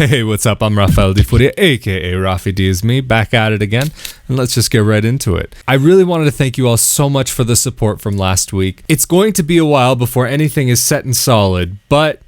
Hey, what's up? I'm Rafael di Furia, aka Rafi D is me, back at it again, and let's just get right into it. I really wanted to thank you all so much for the support from last week. It's going to be a while before anything is set and solid, but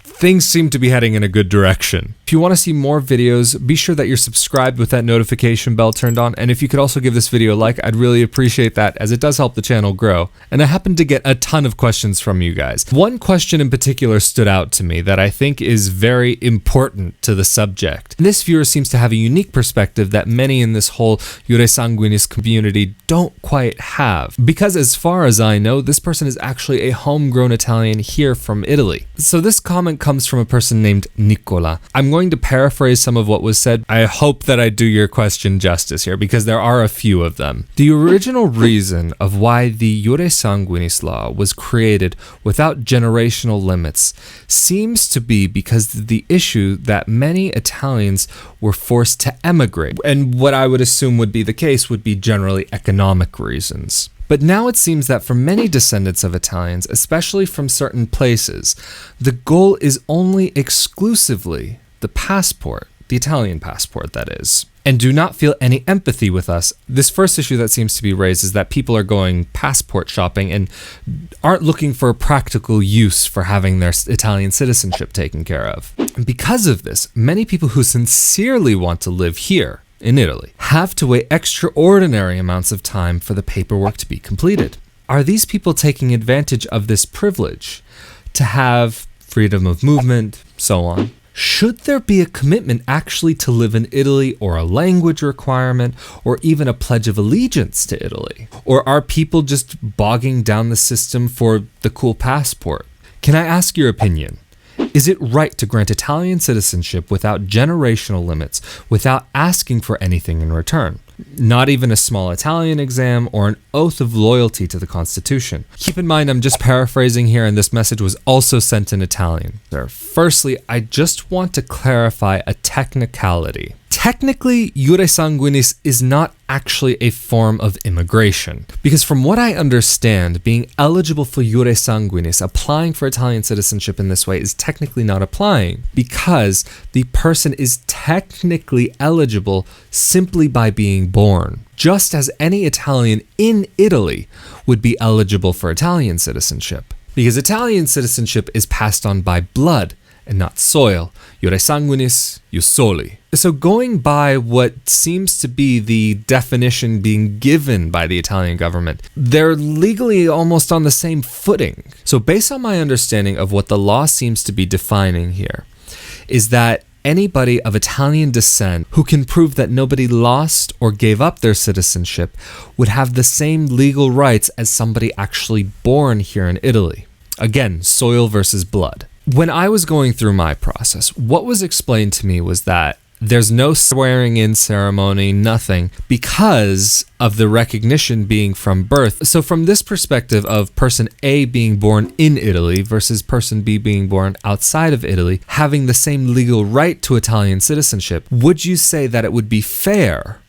things seem to be heading in a good direction. If you want to see more videos, be sure that you're subscribed with that notification bell turned on, and if you could also give this video a like, I'd really appreciate that, as it does help the channel grow. And I happen to get a ton of questions from you guys. One question in particular stood out to me that I think is very important to the subject. This viewer seems to have a unique perspective that many in this whole Jure Sanguinis community don't quite have. Because as far as I know, this person is actually a homegrown Italian here from Italy. So this comment comes from a person named Nicola. I'm going to paraphrase some of what was said. I hope that I do your question justice here, because there are a few of them. The original reason of why the Jure Sanguinis law was created without generational limits seems to be because of the issue that many Italians were forced to emigrate. And what I would assume would be the case would be generally economic reasons. But now it seems that for many descendants of Italians, especially from certain places, the goal is only exclusively the passport, the Italian passport that is, and do not feel any empathy with us. This first issue that seems to be raised is that people are going passport shopping and aren't looking for a practical use for having their Italian citizenship taken care of. And because of this, many people who sincerely want to live here in Italy have to wait extraordinary amounts of time for the paperwork to be completed. Are these people taking advantage of this privilege to have freedom of movement, so on? Should there be a commitment actually to live in Italy, or a language requirement, or even a pledge of allegiance to Italy? Or are people just bogging down the system for the cool passport? Can I ask your opinion? Is it right to grant Italian citizenship without generational limits, without asking for anything in return? Not even a small Italian exam or an oath of loyalty to the Constitution. Keep in mind, I'm just paraphrasing here, and this message was also sent in Italian. Firstly, I just want to clarify a technicality. Technically, Jure Sanguinis is not actually a form of immigration, because from what I understand, being eligible for Jure Sanguinis, applying for Italian citizenship in this way, is technically not applying, because the person is technically eligible simply by being born, just as any Italian in Italy would be eligible for Italian citizenship, because Italian citizenship is passed on by blood and not soil. Jure Sanguinis, jus soli. So going by what seems to be the definition being given by the Italian government, they're legally almost on the same footing. So based on my understanding of what the law seems to be defining here, is that anybody of Italian descent who can prove that nobody lost or gave up their citizenship would have the same legal rights as somebody actually born here in Italy. Again, soil versus blood. When I was going through my process, what was explained to me was that there's no swearing in ceremony, nothing, because of the recognition being from birth. So from this perspective of person A being born in Italy versus person B being born outside of Italy, having the same legal right to Italian citizenship, would you say that it would be fair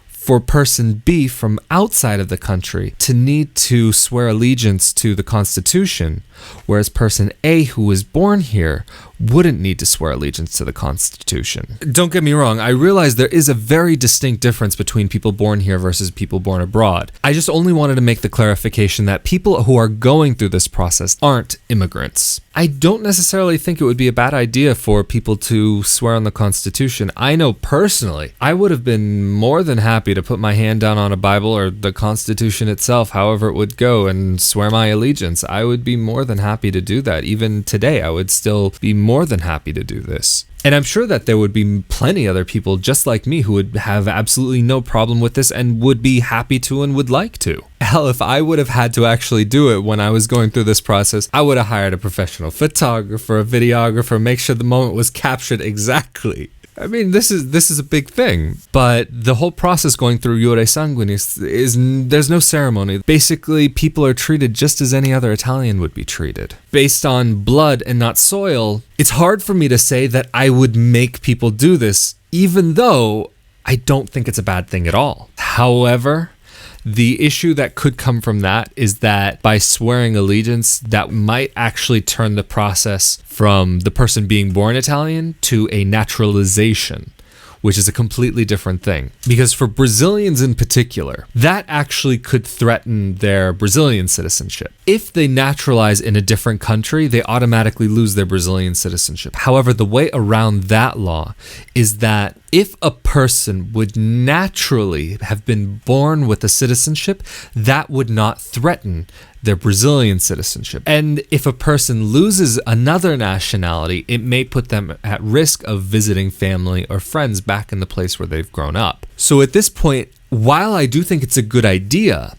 for person B from outside of the country to need to swear allegiance to the Constitution, whereas person A who was born here wouldn't need to swear allegiance to the Constitution? Don't get me wrong, I realize there is a very distinct difference between people born here versus people born abroad. I just only wanted to make the clarification that people who are going through this process aren't immigrants. I don't necessarily think it would be a bad idea for people to swear on the Constitution. I know personally, I would have been more than happy to put my hand down on a Bible or the Constitution itself, however it would go, and swear my allegiance. I would be more than happy to do that. Even today, I would still be more than happy to do this. And I'm sure that there would be plenty other people just like me who would have absolutely no problem with this and would be happy to and would like to. Hell, if I would have had to actually do it when I was going through this process, I would have hired a professional photographer, a videographer, make sure the moment was captured exactly. I mean, this is a big thing, but the whole process going through Jure Sanguinis there's no ceremony. Basically, people are treated just as any other Italian would be treated. Based on blood and not soil, it's hard for me to say that I would make people do this, even though I don't think it's a bad thing at all. However, The issue that could come from that is that by swearing allegiance, that might actually turn the process from the person being born Italian to a naturalization, which is a completely different thing. Because for Brazilians in particular, that actually could threaten their Brazilian citizenship. If they naturalize in a different country, they automatically lose their Brazilian citizenship. However, the way around that law is that if a person would naturally have been born with a citizenship, that would not threaten their Brazilian citizenship. And if a person loses another nationality, it may put them at risk of visiting family or friends back in the place where they've grown up. So at this point, while I do think it's a good idea,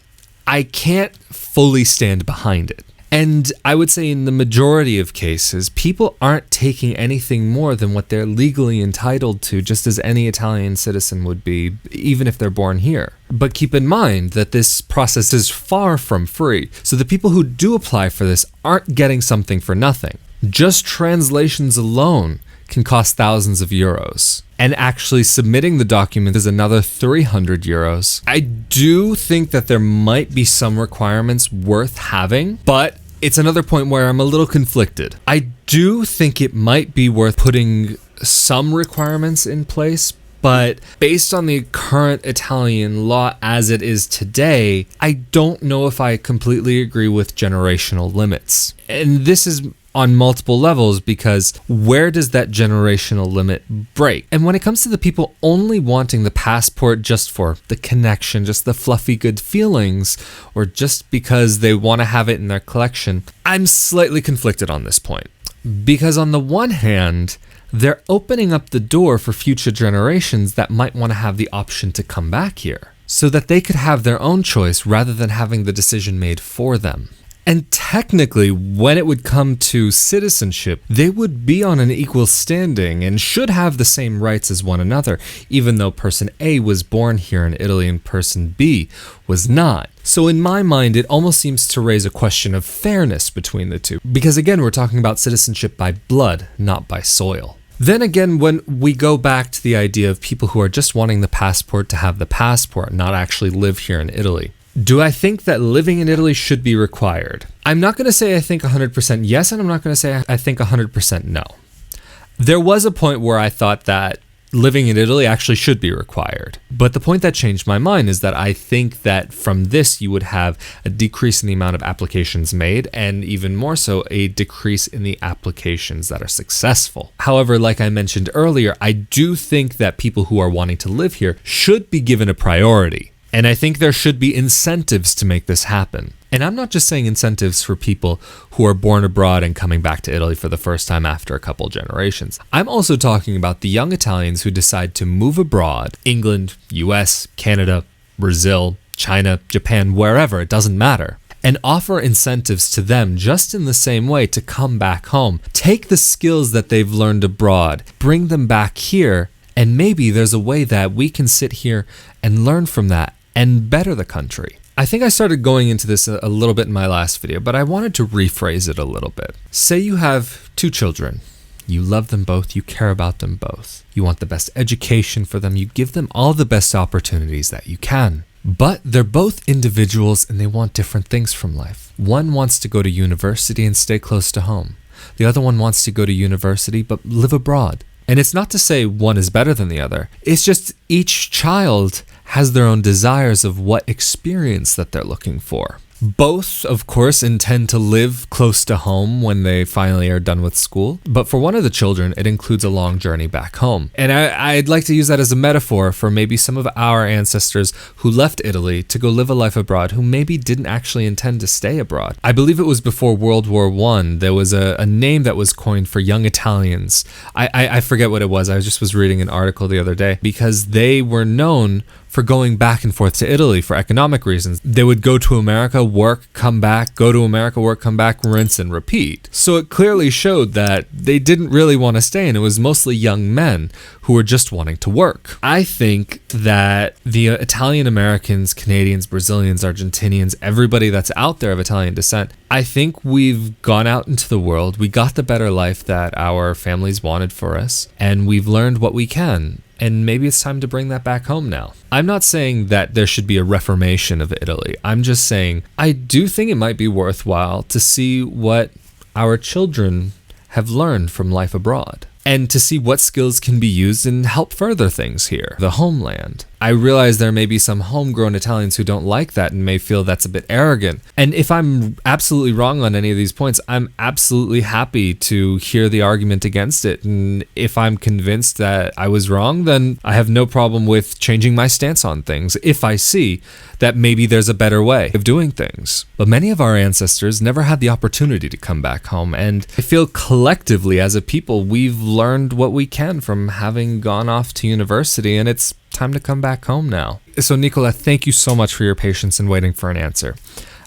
I can't fully stand behind it. And I would say in the majority of cases, people aren't taking anything more than what they're legally entitled to, just as any Italian citizen would be, even if they're born here. But keep in mind that this process is far from free. So the people who do apply for this aren't getting something for nothing. Just translations alone can cost thousands of euros. And actually submitting the document is another 300 euros. I do think that there might be some requirements worth having, but it's another point where I'm a little conflicted. I do think it might be worth putting some requirements in place, but based on the current Italian law as it is today, I don't know if I completely agree with generational limits. And this is on multiple levels, because where does that generational limit break? And when it comes to the people only wanting the passport just for the connection, just the fluffy good feelings, or just because they want to have it in their collection, I'm slightly conflicted on this point. Because on the one hand, they're opening up the door for future generations that might want to have the option to come back here, so that they could have their own choice rather than having the decision made for them. And technically, when it would come to citizenship, they would be on an equal standing and should have the same rights as one another, even though person A was born here in Italy and person B was not. So in my mind, it almost seems to raise a question of fairness between the two. Because again, we're talking about citizenship by blood, not by soil. Then again, when we go back to the idea of people who are just wanting the passport to have the passport, not actually live here in Italy, do I think that living in Italy should be required? I'm not going to say I think 100% yes, and I'm not going to say I think 100% no. There was a point where I thought that living in Italy actually should be required. But the point that changed my mind is that I think that from this you would have a decrease in the amount of applications made, and even more so, a decrease in the applications that are successful. However, like I mentioned earlier, I do think that people who are wanting to live here should be given a priority. And I think there should be incentives to make this happen. And I'm not just saying incentives for people who are born abroad and coming back to Italy for the first time after a couple generations. I'm also talking about the young Italians who decide to move abroad, England, US, Canada, Brazil, China, Japan, wherever, it doesn't matter, and offer incentives to them just in the same way to come back home, take the skills that they've learned abroad, bring them back here, and maybe there's a way that we can sit here and learn from that and better the country. I think I started going into this a little bit in my last video, but I wanted to rephrase it a little bit. Say you have two children. You love them both, you care about them both. You want the best education for them, you give them all the best opportunities that you can. But they're both individuals and they want different things from life. One wants to go to university and stay close to home. The other one wants to go to university but live abroad. And it's not to say one is better than the other. It's just each child has their own desires of what experience that they're looking for. Both, of course, intend to live close to home when they finally are done with school. But for one of the children, it includes a long journey back home. And I'd like to use that as a metaphor for maybe some of our ancestors who left Italy to go live a life abroad who maybe didn't actually intend to stay abroad. I believe it was before World War I. There was a name that was coined for young Italians. I forget what it was. I just was reading an article the other day because they were known for going back and forth to Italy for economic reasons. They would go to America, work, come back, go to America, work, come back, rinse and repeat. So it clearly showed that they didn't really want to stay, and it was mostly young men who are just wanting to work. I think that the Italian Americans, Canadians, Brazilians, Argentinians, everybody that's out there of Italian descent, I think we've gone out into the world, we got the better life that our families wanted for us, and we've learned what we can. And maybe it's time to bring that back home now. I'm not saying that there should be a reformation of Italy. I'm just saying I do think it might be worthwhile to see what our children have learned from life abroad, and to see what skills can be used and help further things here, the homeland. I realize there may be some homegrown Italians who don't like that and may feel that's a bit arrogant. And if I'm absolutely wrong on any of these points, I'm absolutely happy to hear the argument against it. And if I'm convinced that I was wrong, then I have no problem with changing my stance on things if I see that maybe there's a better way of doing things. But many of our ancestors never had the opportunity to come back home, and I feel collectively as a people we've learned what we can from having gone off to university, and it's time to come back home now. So Nicola, thank you so much for your patience in waiting for an answer.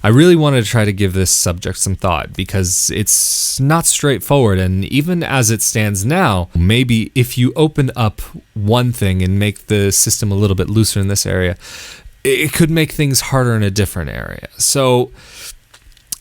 I really wanted to try to give this subject some thought because it's not straightforward, and even as it stands now, maybe if you open up one thing and make the system a little bit looser in this area, it could make things harder in a different area. So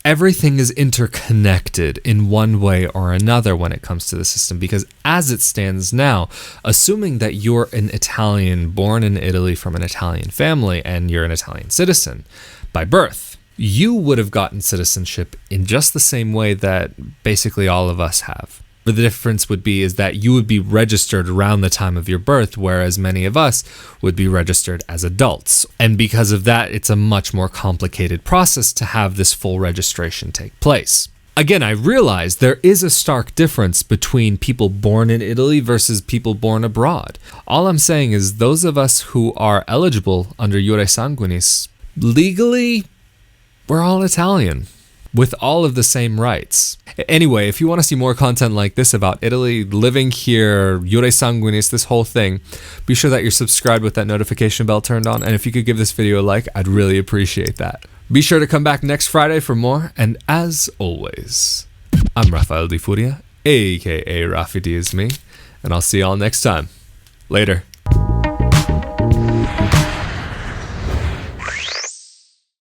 everything is interconnected in one way or another when it comes to the system, because as it stands now, assuming that you're an Italian born in Italy from an Italian family and you're an Italian citizen by birth, you would have gotten citizenship in just the same way that basically all of us have. But the difference would be is that you would be registered around the time of your birth, whereas many of us would be registered as adults. And because of that, it's a much more complicated process to have this full registration take place. Again, I realize there is a stark difference between people born in Italy versus people born abroad. All I'm saying is those of us who are eligible under Jure Sanguinis, legally, we're all Italian, with all of the same rights. Anyway, if you want to see more content like this about Italy, living here, Jure Sanguinis, this whole thing, be sure that you're subscribed with that notification bell turned on, and if you could give this video a like, I'd really appreciate that. Be sure to come back next Friday for more, and as always, I'm Rafael di Furia, aka Rafi D is me, and I'll see y'all next time. Later.